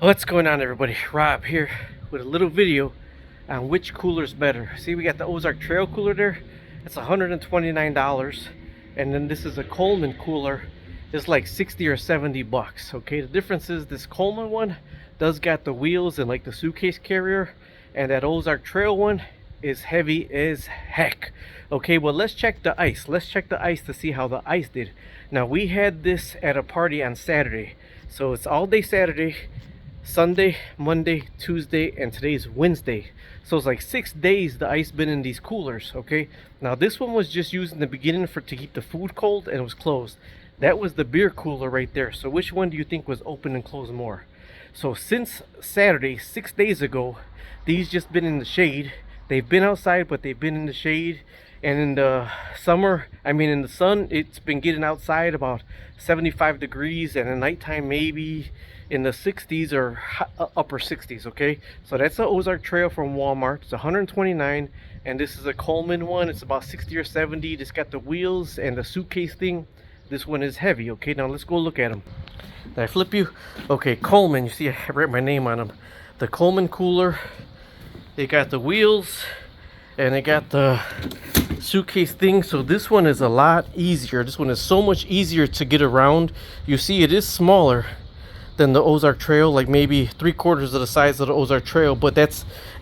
What's going on, everybody? Rob here with a little video on which cooler is better. See, we got the Ozark Trail cooler there. It's $129, and then this is a Coleman cooler. It's like 60 or 70 bucks. Okay, the difference is this Coleman one does got the wheels and like the suitcase carrier, and that Ozark Trail one is heavy as heck. Okay, well, let's check the ice. Let's check the ice to see how the ice did. Now, we had this at a party on Saturday, so it's all day Saturday, Sunday, Monday, Tuesday, and today's Wednesday. So it's like 6 days the ice been in these coolers. Okay, now this one was just used in the beginning to keep the food cold, and it was closed. That was the beer cooler right there. So which one do you think was open and closed more? So since Saturday, 6 days ago, these just been in the shade. They've been outside, but they've been in the shade. And in the summer, in the sun, it's been getting outside about 75 degrees, and at nighttime maybe in the 60s or upper 60s. Okay, so that's the Ozark Trail from Walmart. It's 129, and this is a Coleman one. It's about 60 or 70. It's got the wheels and the suitcase thing. This one is heavy. Okay, now let's go look at them. Did I flip you? Okay, Coleman. You see, I wrote my name on them. The Coleman cooler. They got the wheels, and they got the suitcase thing. So this one is a lot easier. This one is so much easier to get around. You see, it is smaller than the Ozark Trail, like maybe 3/4 of the size of the Ozark Trail, but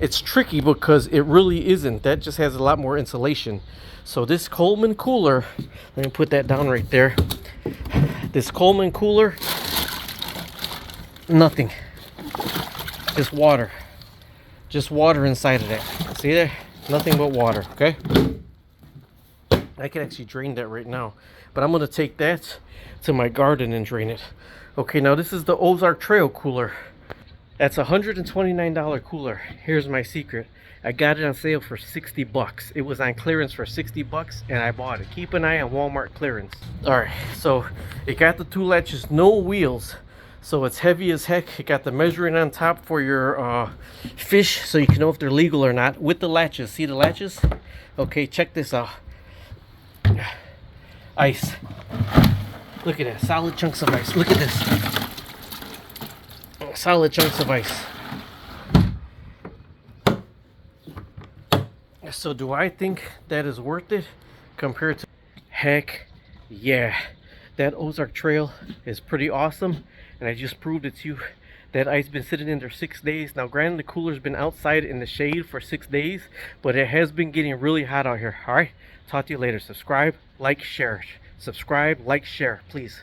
it's tricky because it really isn't. That just has a lot more insulation. So this Coleman cooler, let me put that down right there. This Coleman cooler, nothing, just water inside of that. See there? Nothing but water. Okay, I can actually drain that right now, but I'm going to take that to my garden and drain it. Okay, now this is the Ozark Trail cooler. That's a $129 cooler. Here's my secret. I got it on sale for 60 bucks. It was on clearance for 60 bucks, and I bought it. Keep an eye on Walmart clearance. All right, so it got the 2 latches, no wheels. So it's heavy as heck. It got the measuring on top for your fish, so you can know if they're legal or not, with the latches. See the latches? Okay, check this out. Ice. Look at that, solid chunks of ice. Look at this. Solid chunks of ice. So do I think that is worth it compared to? Heck yeah. That Ozark Trail is pretty awesome, and I just proved it to you. That ice been sitting in there 6 days. Now granted, the cooler's been outside in the shade for 6 days, but it has been getting really hot out here. All right, talk to you later. Subscribe, like, share. Subscribe, like, share, please.